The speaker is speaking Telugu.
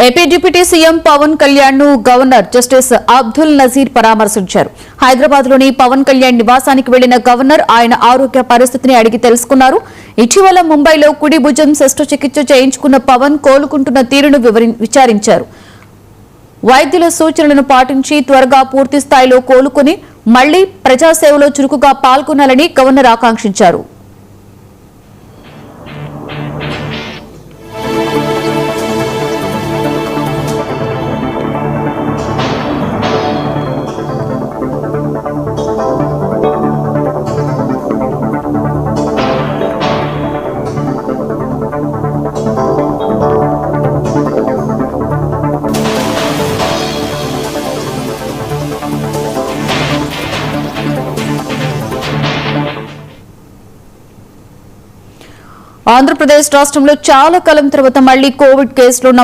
AP deputy CM Pawan Kalyan ను గవర్నర్ జస్టిస్ అబ్దుల్ నజీర్ పరామర్శించారు. హైదరాబాద్ లోని పవన్ కళ్యాణ్ నివాసానికి వెళ్లిన గవర్నర్ ఆయన ఆరోగ్య పరిస్థితిని అడిగి తెలుసుకున్నారు. ఇటీవల ముంబైలో కుడి భుజం శస్త్రచికిత్స చేయించుకున్న పవన్ కోలుకుంటున్న తీరును విచారించారు. వైద్యుల సూచనలను పాటించి త్వరగా పూర్తి స్థాయిలో కోలుకుని మళ్లీ ప్రజాసేవలో చురుకుగా పాల్గొనాలని గవర్నర్ ఆకాంక్షించారు. ఆంధ్రప్రదేశ్ రాష్ట్రంలో చాలా కాలం తర్వాత మళ్లీ కోవిడ్ కేసులు